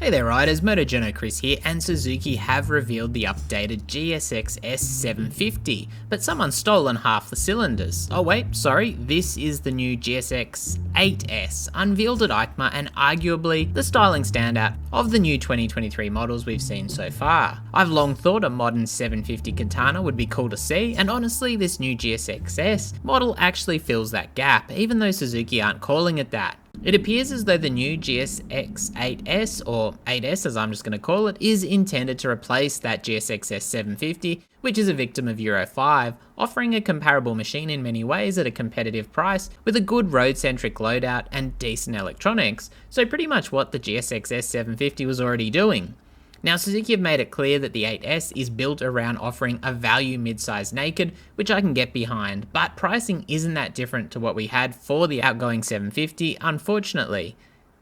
Hey there riders, Moto Journo Kris here, and Suzuki have revealed the updated GSX-s 750, but someone's stolen half the cylinders. Oh wait, sorry, this is the new GSX-8S, unveiled at EICMA and arguably the styling standout of the new 2023 models we've seen so far. I've long thought a modern 750 Katana would be cool to see, and honestly this new GSX-s model actually fills that gap, even though Suzuki aren't calling it that. It appears as though the new GSX-8S, or 8S as I'm just going to call it, is intended to replace that GSX-s 750, which is a victim of Euro 5, offering a comparable machine in many ways at a competitive price with a good road-centric loadout and decent electronics, so pretty much what the GSX-s 750 was already doing. Now Suzuki have made it clear that the 8S is built around offering a value mid-size naked, which I can get behind, but pricing isn't that different to what we had for the outgoing 750, unfortunately.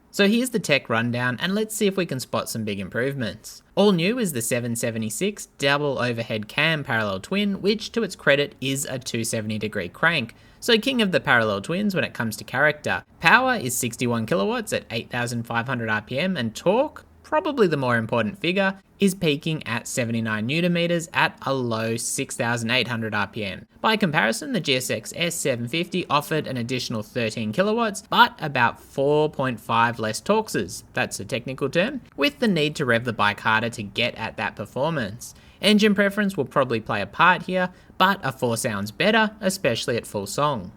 So here's the tech rundown, and let's see if we can spot some big improvements. All new is the 776 double overhead cam parallel twin, which to its credit is a 270-degree crank, so king of the parallel twins when it comes to character. Power is 61 kilowatts at 8,500 RPM, and torque, probably the more important figure, is peaking at 79 Nm at a low 6,800 RPM. By comparison, the GSX-s 750 offered an additional 13 kilowatts, but about 4.5 less torqueses, that's a technical term, with the need to rev the bike harder to get at that performance. Engine preference will probably play a part here, but a 4 sounds better, especially at full song.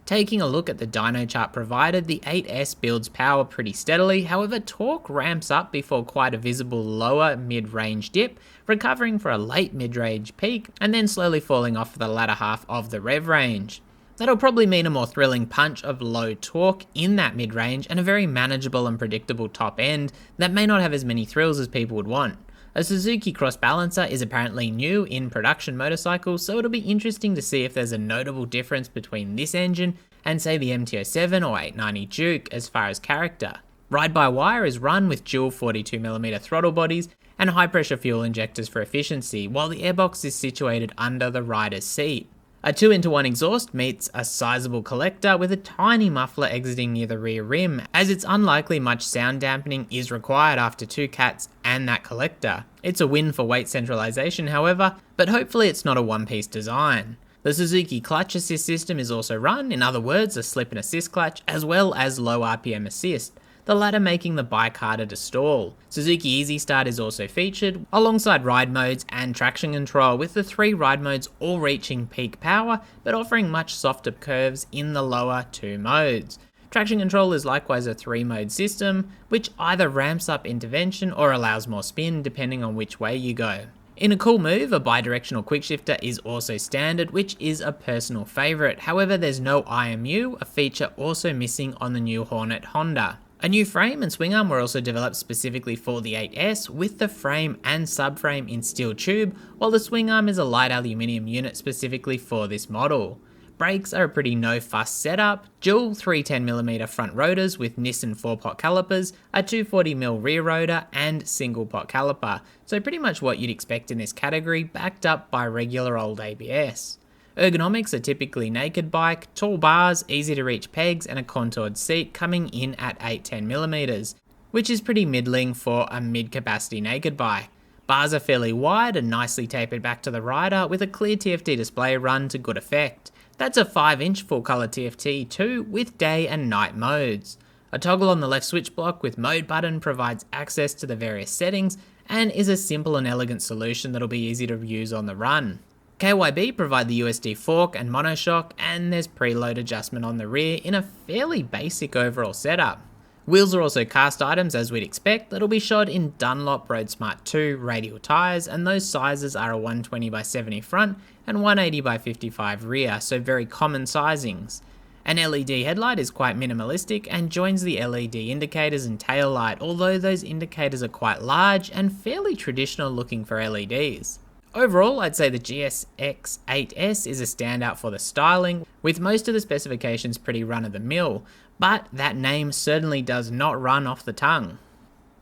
Taking a look at the dyno chart provided, the 8S builds power pretty steadily, however torque ramps up before quite a visible lower mid-range dip, recovering for a late mid-range peak, and then slowly falling off for the latter half of the rev range. That'll probably mean a more thrilling punch of low torque in that mid-range and a very manageable and predictable top end that may not have as many thrills as people would want. A Suzuki cross balancer is apparently new in production motorcycles, so it'll be interesting to see if there's a notable difference between this engine and say the MT-07 or 890 Duke as far as character. Ride-by-wire is run with dual 42mm throttle bodies and high pressure fuel injectors for efficiency, while the airbox is situated under the rider's seat. A 2-into-1 exhaust meets a sizable collector with a tiny muffler exiting near the rear rim, as it's unlikely much sound dampening is required after 2 cats and that collector. It's a win for weight centralization however, but hopefully it's not a one-piece design. The Suzuki clutch assist system is also run, in other words a slip and assist clutch, as well as low RPM assist, the latter making the bike harder to stall. Suzuki Easy Start is also featured, alongside ride modes and traction control, with the 3 ride modes all reaching peak power, but offering much softer curves in the lower 2 modes. Traction control is likewise a 3-mode system, which either ramps up intervention or allows more spin depending on which way you go. In a cool move, a bidirectional quickshifter is also standard, which is a personal favourite. However, there's no IMU, a feature also missing on the new Hornet Honda. A new frame and swing arm were also developed specifically for the 8S, with the frame and subframe in steel tube, while the swing arm is a light aluminium unit specifically for this model. Brakes are a pretty no-fuss setup, dual 310mm front rotors with Nissan 4-pot calipers, a 240mm rear rotor, and single pot caliper, so pretty much what you'd expect in this category, backed up by regular old ABS. Ergonomics are typically naked bike, tall bars, easy to reach pegs, and a contoured seat coming in at 810mm, which is pretty middling for a mid-capacity naked bike. Bars are fairly wide and nicely tapered back to the rider, with a clear TFT display run to good effect. That's a 5-inch full colour TFT too, with day and night modes. A toggle on the left switch block with mode button provides access to the various settings and is a simple and elegant solution that'll be easy to use on the run. KYB provide the USD fork and monoshock, and there's preload adjustment on the rear in a fairly basic overall setup. Wheels are also cast items as we'd expect, that'll be shod in Dunlop Road Smart 2 radial tyres, and those sizes are a 120/70 front and 180/55 rear, so very common sizings. An LED headlight is quite minimalistic and joins the LED indicators and tail light, although those indicators are quite large and fairly traditional looking for LEDs. Overall, I'd say the GSX-8S is a standout for the styling, with most of the specifications pretty run-of-the-mill, but that name certainly does not run off the tongue.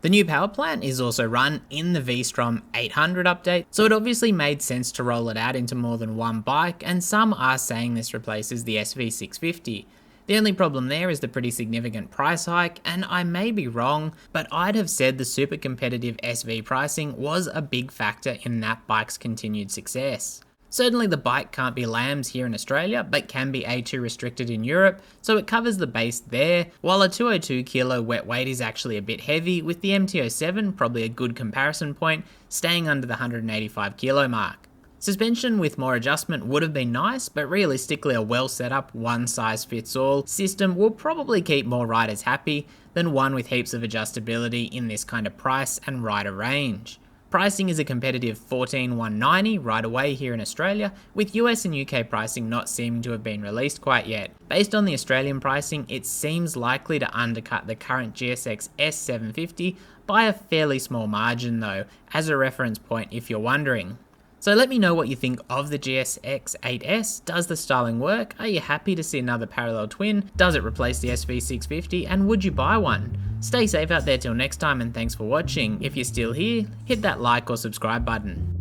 The new power plant is also run in the V-Strom 800 update, so it obviously made sense to roll it out into more than one bike, and some are saying this replaces the SV650. The only problem there is the pretty significant price hike, and I may be wrong, but I'd have said the super competitive SV pricing was a big factor in that bike's continued success. Certainly the bike can't be lambs here in Australia, but can be A2 restricted in Europe, so it covers the base there, while a 202 kilo wet weight is actually a bit heavy, with the MT-07, probably a good comparison point, staying under the 185 kilo mark. Suspension with more adjustment would have been nice, but realistically a well set up one size fits all system will probably keep more riders happy than one with heaps of adjustability in this kind of price and rider range. Pricing is a competitive $14,190 right away here in Australia, with US and UK pricing not seeming to have been released quite yet. Based on the Australian pricing, it seems likely to undercut the current GSX-s 750 by a fairly small margin though, as a reference point if you're wondering. So let me know what you think of the GSX-8S. Does the styling work? Are you happy to see another parallel twin? Does it replace the SV650? And would you buy one? Stay safe out there till next time, and thanks for watching. If you're still here, hit that like or subscribe button.